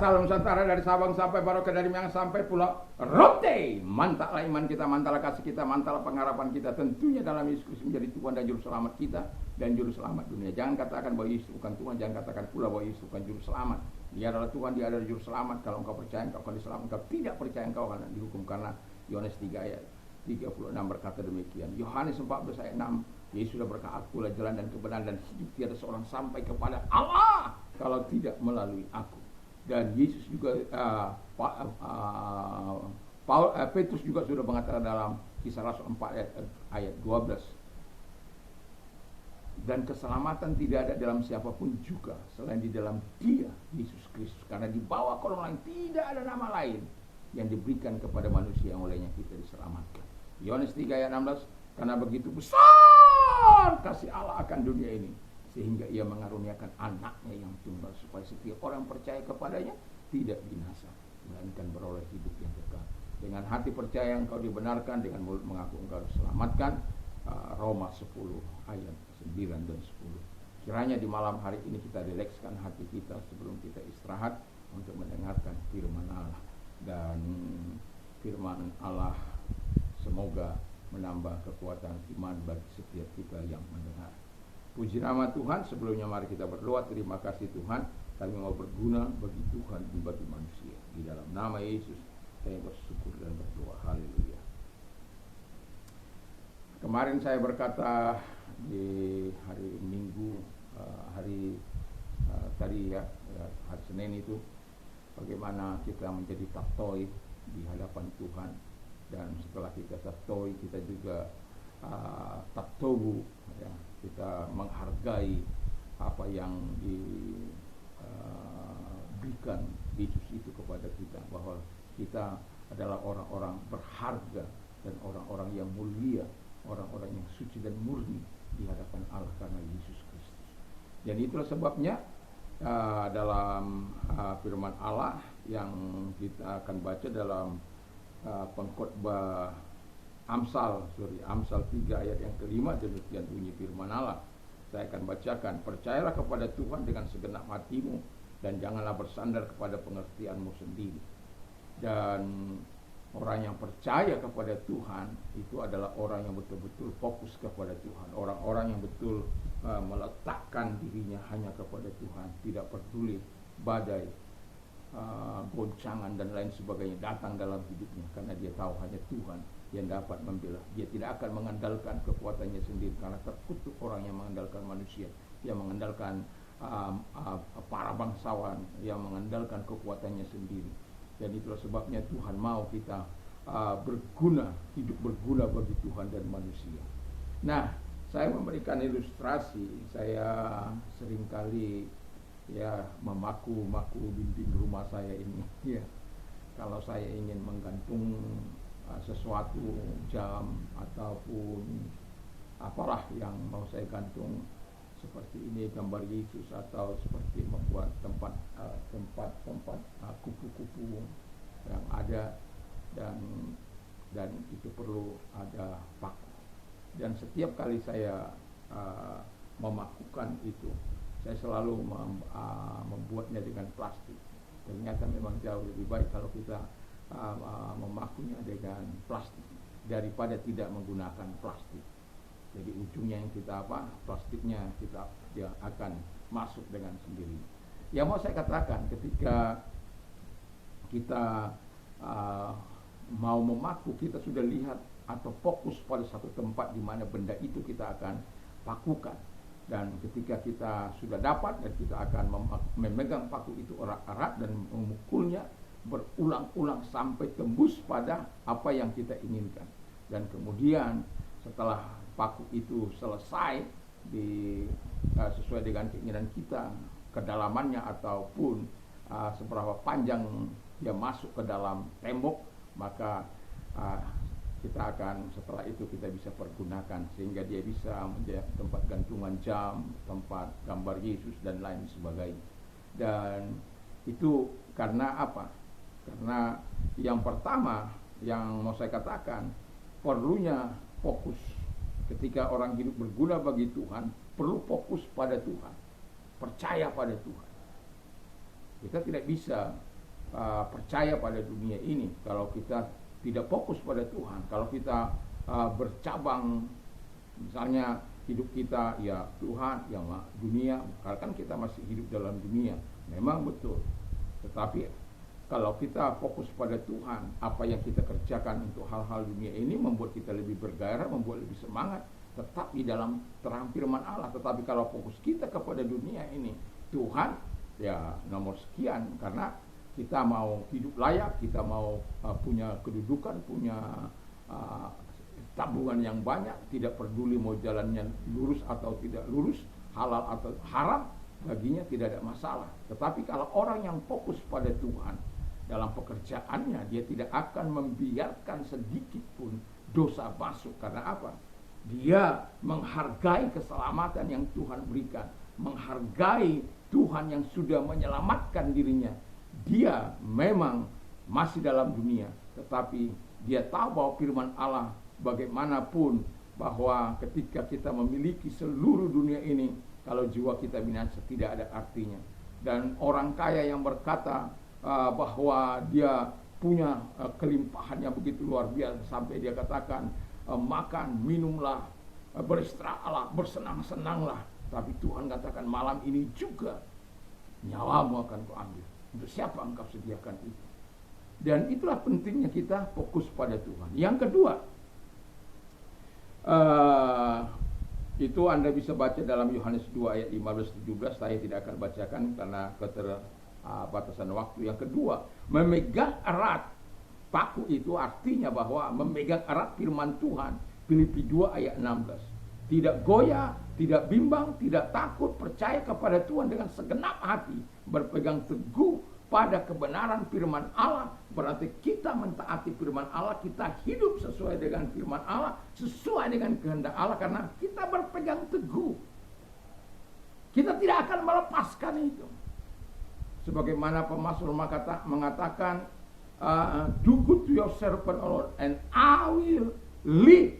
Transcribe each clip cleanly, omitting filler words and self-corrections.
salam Nusantara dari Sabang sampai Merauke, dari Minang sampai Pulau Rote. Mantaplah iman kita, mantaplah kasih kita, mantaplah pengharapan kita tentunya dalam Yesus Kristus menjadi Tuhan dan Juru Selamat kita dan Juru Selamat dunia. Jangan katakan bahwa Yesus bukan Tuhan, jangan katakan pula bahwa Yesus bukan Juru Selamat. Dia adalah Tuhan, dia adalah Juru Selamat. Kalau engkau percaya engkau akan diselamatkan, engkau tidak percaya engkau akan dihukum, karena Yohanes 3 ayat 36 berkata demikian. Yohanes 14 ayat 6, Yesus sudah berkata, akulah jalan dan kebenaran dan hidup, tiada seorang sampai kepada Allah kalau tidak melalui aku. Dan Yesus juga Petrus juga sudah mengatakan dalam Kisah Rasul 4 ayat 12, dan keselamatan tidak ada dalam siapapun juga selain di dalam Dia, Yesus Kristus, karena di bawah kolong langit tidak ada nama lain yang diberikan kepada manusia yang olehnya kita diselamatkan. Yohanes 3 ayat 16, karena begitu besar kasih Allah akan dunia ini, sehingga ia mengaruniakan anaknya yang tunggal, supaya setiap orang percaya kepadanya tidak binasa, melainkan beroleh hidup yang kekal. Dengan hati percaya engkau dibenarkan, dengan mulut mengaku engkau diselamatkan. Roma 10 ayat 9 dan 10. Kiranya di malam hari ini kita rilekskan hati kita sebelum kita istirahat untuk mendengarkan firman Allah. Dan firman Allah semoga menambah kekuatan iman bagi setiap kita yang mendengar. Puji nama Tuhan. Sebelumnya mari kita berdoa. Terima kasih Tuhan, kami mau berguna bagi Tuhan dan bagi manusia. Di dalam nama Yesus saya bersyukur dan berdoa. Haleluya. Kemarin saya berkata di hari Minggu, tadi ya, hari Senin itu, bagaimana kita menjadi taktoi di hadapan Tuhan. Dan setelah kita taktoi, kita juga taktobu, ya, kita menghargai apa yang diberikan Yesus itu kepada kita, bahwa kita adalah orang-orang berharga dan orang-orang yang mulia, orang-orang yang suci dan murni di hadapan Allah karena Yesus Kristus. Dan itulah sebabnya dalam firman Allah yang kita akan baca dalam pengkhotbah Amsal 3 ayat yang kelima, demikian bunyi firman Allah. Saya akan bacakan. Percayalah kepada Tuhan dengan segenap hatimu, dan janganlah bersandar kepada pengertianmu sendiri. Dan orang yang percaya kepada Tuhan itu adalah orang yang betul-betul fokus kepada Tuhan. Orang-orang yang betul meletakkan dirinya hanya kepada Tuhan, tidak peduli badai, goncangan dan lain sebagainya datang dalam hidupnya, karena dia tahu hanya Tuhan yang dapat membela. Dia tidak akan mengandalkan kekuatannya sendiri, karena terkutuk orang yang mengandalkan manusia, yang mengandalkan para bangsawan, yang mengandalkan kekuatannya sendiri. Dan itulah sebabnya Tuhan mau kita hidup berguna bagi Tuhan dan manusia. Nah, saya memberikan ilustrasi. Saya seringkali memaku dinding rumah saya ini. Ya, kalau saya ingin menggantung sesuatu, jam ataupun apalah yang mau saya gantung, seperti ini gambar Yesus, atau seperti membuat tempat kupu-kupu yang ada, dan itu perlu ada paku. Dan setiap kali saya memakukan itu, saya selalu membuatnya dengan plastik. Ternyata memang jauh lebih baik kalau kita memakunya dengan plastik daripada tidak menggunakan plastik. Jadi ujungnya yang plastiknya dia akan masuk dengan sendiri. Yang mau saya katakan, ketika kita mau memaku, kita sudah lihat atau fokus pada satu tempat di mana benda itu kita akan pakukan. Dan ketika kita sudah dapat, dan kita akan memegang paku itu erat-erat dan memukulnya berulang-ulang sampai tembus pada apa yang kita inginkan. Dan kemudian setelah paku itu selesai sesuai dengan keinginan kita, kedalamannya ataupun seberapa panjang dia masuk ke dalam tembok, maka kita akan, setelah itu kita bisa pergunakan sehingga dia bisa menjadi tempat gantungan jam, tempat gambar Yesus dan lain sebagainya. Dan itu karena apa? Karena yang pertama yang mau saya katakan, perlunya fokus. Ketika orang hidup berguna bagi Tuhan, perlu fokus pada Tuhan, percaya pada Tuhan. Kita tidak bisa percaya pada dunia ini, kalau kita tidak fokus pada Tuhan, kalau kita bercabang, misalnya hidup kita ya Tuhan, ya dunia, karena kan kita masih hidup dalam dunia, memang betul. Tetapi kalau kita fokus pada Tuhan, apa yang kita kerjakan untuk hal-hal dunia ini membuat kita lebih bergairah, membuat lebih semangat, tetap di dalam terang firman Allah. Tetapi kalau fokus kita kepada dunia ini, Tuhan ya nomor sekian, karena kita mau hidup layak, kita mau punya kedudukan, punya tabungan yang banyak, tidak peduli mau jalannya lurus atau tidak lurus, halal atau haram, baginya tidak ada masalah. Tetapi kalau orang yang fokus pada Tuhan dalam pekerjaannya, dia tidak akan membiarkan sedikit pun dosa masuk. Karena apa? Dia menghargai keselamatan yang Tuhan berikan, menghargai Tuhan yang sudah menyelamatkan dirinya. Dia memang masih dalam dunia, tetapi dia tahu bahwa firman Allah bagaimanapun, bahwa ketika kita memiliki seluruh dunia ini, kalau jiwa kita binasa tidak ada artinya. Dan orang kaya yang berkata bahwa dia punya kelimpahannya begitu luar biasa, sampai dia katakan makan, minumlah, beristirahatlah, bersenang-senanglah. Tapi Tuhan katakan malam ini juga nyawamu akan kuambil. Untuk siapa engkau sediakan itu? Dan itulah pentingnya kita fokus pada Tuhan. Yang kedua, itu Anda bisa baca dalam Yohanes 2 ayat 15-17. Saya tidak akan bacakan karena keterbatasan waktu. Yang kedua, memegang erat paku itu artinya bahwa memegang erat firman Tuhan. Filipi 2 ayat 16. Tidak goyah, tidak bimbang, tidak takut, percaya kepada Tuhan dengan segenap hati, berpegang teguh pada kebenaran firman Allah. Berarti kita mentaati firman Allah, kita hidup sesuai dengan firman Allah, sesuai dengan kehendak Allah, karena kita berpegang teguh. Kita tidak akan melepaskan itu. Sebagaimana pemazmur mengatakan, do good to your servant, O Lord, and I will live.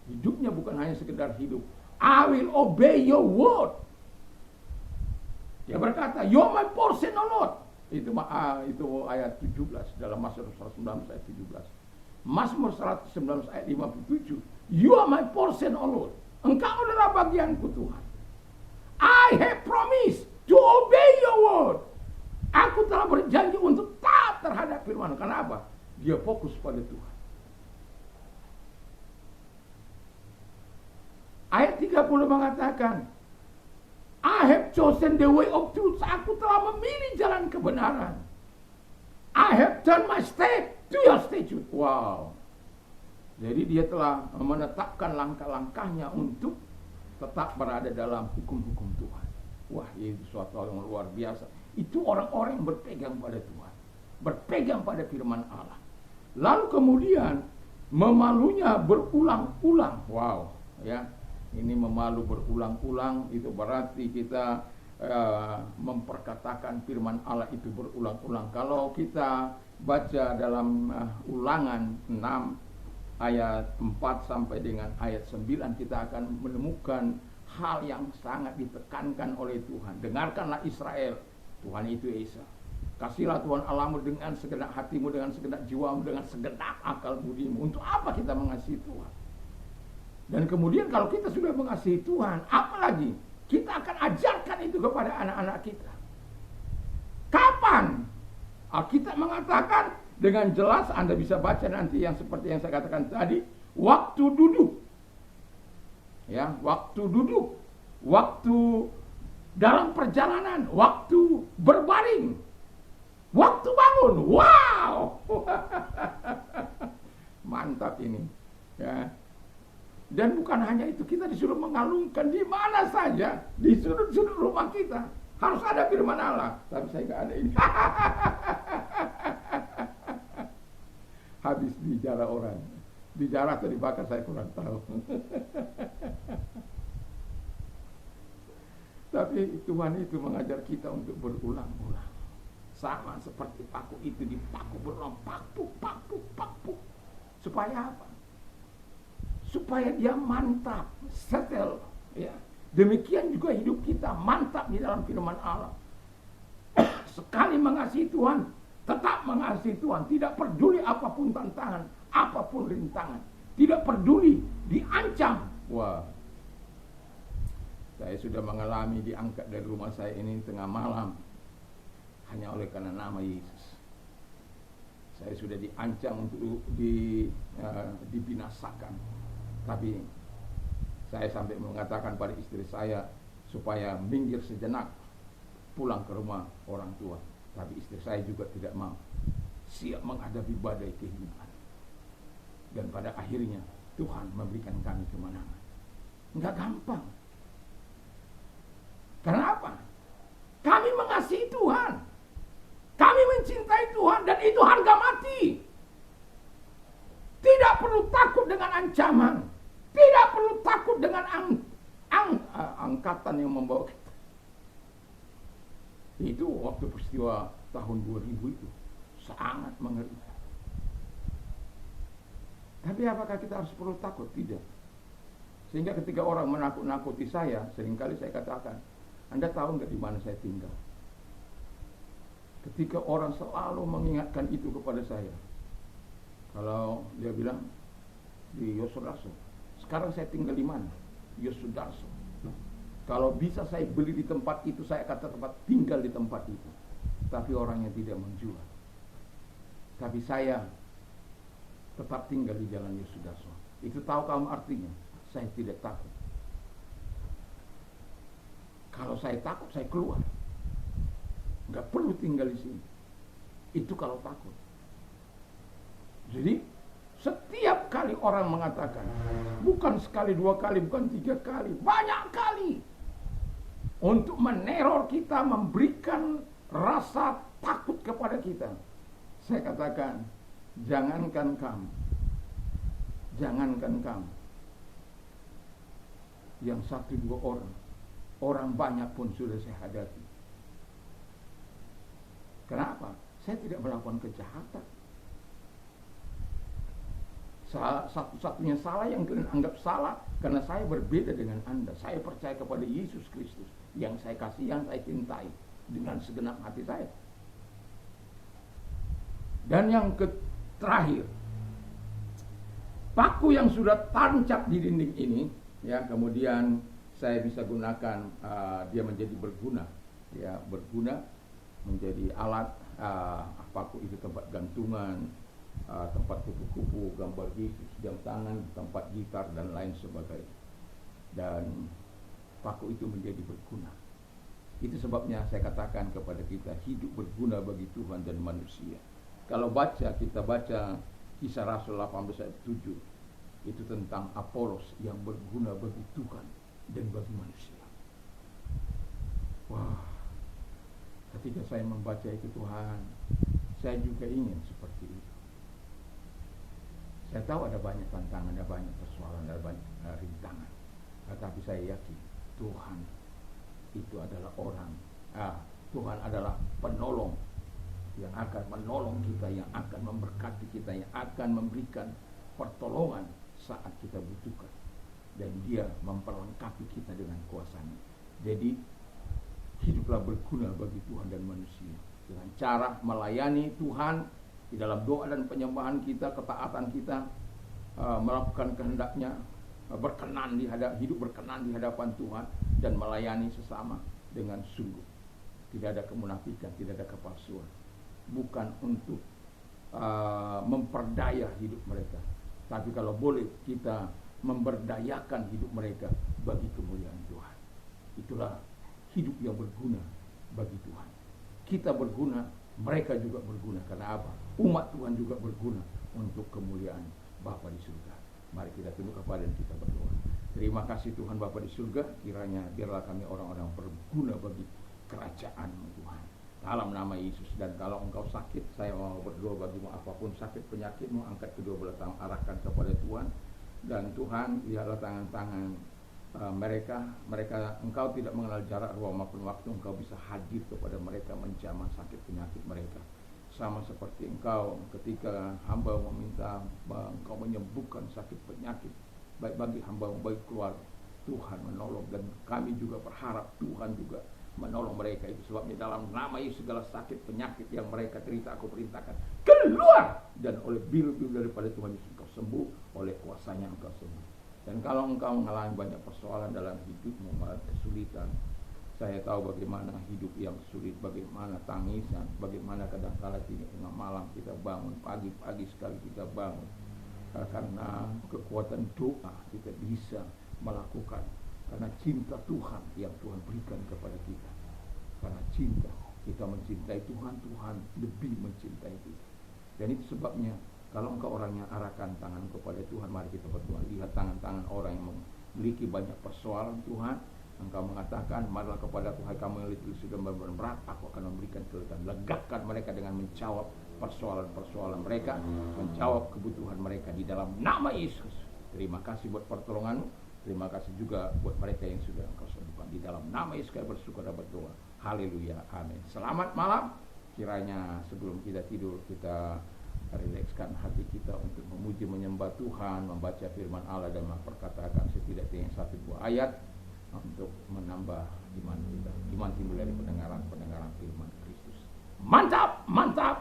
Hidupnya bukan hanya sekedar hidup. I will obey your word. Dia berkata, you're my portion, O Lord. Itu ayat 17 dalam Mazmur 119 ayat 17. Mazmur 119 ayat 57. You are my portion, O Lord. Engkau adalah bagianku, Tuhan. I have promised to obey your word. Aku telah berjanji untuk taat terhadap firman. Kenapa? Dia fokus pada Tuhan. Ayat 30 mengatakan, I have chosen the way of truth. Aku telah memilih jalan kebenaran. I have turned my step to your statute. Wow. Jadi dia telah menetapkan langkah-langkahnya untuk tetap berada dalam hukum-hukum Tuhan. Wah, itu suatu hal yang luar biasa. Itu orang-orang yang berpegang pada Tuhan, berpegang pada firman Allah. Lalu kemudian memalunya berulang-ulang. Wow, ya. Ini memalu berulang-ulang, itu berarti kita memperkatakan firman Allah itu berulang-ulang. Kalau kita baca dalam Ulangan 6 ayat 4 sampai dengan ayat 9, kita akan menemukan hal yang sangat ditekankan oleh Tuhan. Dengarkanlah Israel, Tuhan itu Esa. Kasihlah Tuhan Allahmu dengan segenap hatimu, dengan segenap jiwamu, dengan segenap akal budimu. Untuk apa kita mengasihi Tuhan? Dan kemudian kalau kita sudah mengasihi Tuhan, apalagi kita akan ajarkan itu kepada anak-anak kita. Kapan? Alkitab mengatakan dengan jelas, Anda bisa baca nanti yang seperti yang saya katakan tadi, waktu duduk. Ya, waktu duduk, waktu dalam perjalanan, waktu berbaring, waktu bangun. Wow. Mantap ini. Ya. Dan bukan hanya itu, kita disuruh mengalungkan di mana saja, di sudut-sudut rumah kita. Harus ada firman Allah. Tapi saya nggak ada ini. Habis bicara orang. Bicara atau dibakar saya kurang tahu. Tapi Tuhan itu mengajar kita untuk berulang-ulang. Sama seperti paku itu dipaku berulang. Paku. Supaya apa? Supaya dia mantap, settle, ya. Demikian juga hidup kita mantap di dalam firman Allah. Sekali mengasihi Tuhan, Tetap mengasihi Tuhan, tidak peduli apapun tantangan, apapun rintangan, tidak peduli diancam. Wah, saya sudah mengalami diangkat dari rumah saya ini tengah malam hanya oleh karena nama Yesus. Saya sudah diancam untuk dibinasakan, tapi saya sampai mengatakan pada istri saya supaya minggir sejenak, pulang ke rumah orang tua. Tapi istri saya juga tidak mau, siap menghadapi badai kehidupan. Dan pada akhirnya Tuhan memberikan kami kemenangan. Enggak gampang. Karena apa? Kami mengasihi Tuhan, kami mencintai Tuhan, dan itu harga mati. Tidak perlu takut dengan ancaman, tidak perlu takut dengan angkatan yang membawa kita. Itu waktu peristiwa tahun 2000 itu sangat mengerikan. Tapi apakah kita harus perlu takut? Tidak. Sehingga ketika orang menakut-nakuti saya, seringkali saya katakan, Anda tahu nggak di mana saya tinggal? Ketika orang selalu mengingatkan itu kepada saya, kalau dia bilang di Yosudarso, sekarang saya tinggal di mana? Yosudarso. Kalau bisa saya beli di tempat itu, saya akan tetap tinggal di tempat itu. Tapi orangnya tidak menjual. Tapi saya tetap tinggal di Jalan Yosudarso. Itu tahu kamu artinya? Saya tidak takut. Kalau saya takut, saya keluar. Nggak perlu tinggal di sini. Itu kalau takut. Jadi setiap kali orang mengatakan, bukan sekali, dua kali, bukan tiga kali, banyak kali, untuk meneror kita, memberikan rasa takut kepada kita. Saya katakan, jangankan kamu, yang satu dua orang banyak pun sudah saya hadapi. Kenapa? Saya tidak melakukan kejahatan. Satu-satunya salah yang kalian anggap salah karena saya berbeda dengan Anda. Saya percaya kepada Yesus Kristus yang saya kasih, yang saya cintai dengan segenap hati saya. Dan yang terakhir, paku yang sudah tancap di dinding ini, ya, kemudian saya bisa gunakan, dia menjadi berguna, ya, berguna menjadi alat. Paku itu tempat gantungan, tempat kupu-kupu, gambar Yesus, jam tangan, tempat gitar dan lain sebagainya. Dan paku itu menjadi berguna. Itu sebabnya saya katakan kepada kita, hidup berguna bagi Tuhan dan manusia. Kalau kita baca Kisah Rasul 18 ayat 7, itu tentang Apolos yang berguna bagi Tuhan dan bagi manusia. Wah, ketika saya membaca itu, Tuhan, saya juga ingin seperti itu. Saya tahu ada banyak tantangan, ada banyak persoalan, ada banyak rintangan. Tetapi saya yakin Tuhan itu adalah Tuhan adalah penolong yang akan menolong kita, yang akan memberkati kita, yang akan memberikan pertolongan saat kita butuhkan. Dan dia memperlengkapi kita dengan kuasa-Nya. Jadi hiduplah berguna bagi Tuhan dan manusia dengan cara melayani Tuhan di dalam doa dan penyembahan kita, ketaatan kita, melakukan kehendak-Nya, hidup berkenan di hadapan Tuhan, dan melayani sesama dengan sungguh. Tidak ada kemunafikan, tidak ada kepalsuan. Bukan untuk memperdaya hidup mereka, tapi kalau boleh kita memberdayakan hidup mereka bagi kemuliaan Tuhan. Itulah hidup yang berguna bagi Tuhan. Kita berguna, mereka juga berguna. Karena apa? Umat Tuhan juga berguna untuk kemuliaan Bapa di surga. Mari kita tunduk kepada dan kita berdoa. Terima kasih Tuhan Bapa di surga, kiranya biarlah kami orang-orang berguna bagi kerajaan-Mu Tuhan. Dalam nama Yesus. Dan kalau engkau sakit, saya mau berdoa bagimu, apapun sakit penyakitmu, angkat kedua belah tangan, arahkan kepada Tuhan. Dan Tuhan, lihatlah tangan-tangan mereka, engkau tidak mengenal jarak, ruang maupun waktu. Engkau bisa hadir kepada mereka, menjamah sakit penyakit mereka. Sama seperti engkau ketika hamba meminta engkau menyembuhkan sakit penyakit, baik bagi hamba baik keluarga, Tuhan menolong. Dan kami juga berharap Tuhan juga menolong mereka. Itu sebabnya dalam nama Yesus segala sakit penyakit yang mereka derita aku perintahkan keluar, dan oleh bil-bil daripada Tuhan Yesus engkau sembuh, oleh kuasanya engkau sembuh. Dan kalau engkau mengalami banyak persoalan dalam hidupmu, kesulitan, saya tahu bagaimana hidup yang sulit, bagaimana tangisan, bagaimana kadang-kala tengah malam kita bangun, pagi-pagi sekali kita bangun, karena kekuatan doa kita bisa melakukan, karena cinta Tuhan yang Tuhan berikan kepada kita. Karena cinta, kita mencintai Tuhan, Tuhan lebih mencintai kita. Dan itu sebabnya kalau engkau orangnya arahkan tangan kepada Tuhan, mari kita berdoa. Lihat tangan-tangan orang yang memiliki banyak persoalan Tuhan. Engkau mengatakan, marilah kepada Tuhan kamu yang letih sudah berat, aku akan memberikan kelegaan. Legakan mereka dengan menjawab persoalan-persoalan mereka, menjawab kebutuhan mereka di dalam nama Yesus. Terima kasih buat pertolonganmu. Terima kasih juga buat mereka yang sudah engkau sembuhkan. Di dalam nama Yesus kami bersyukur dan berdoa. Haleluya, amin. Selamat malam. Kiranya sebelum kita tidur, kita rilekskan hati kita untuk memuji menyembah Tuhan, membaca firman Allah dan memperkatakan setidaknya 1-2 ayat untuk menambah iman kita. Iman timbul dari pendengaran firman Kristus. Mantap, mantap.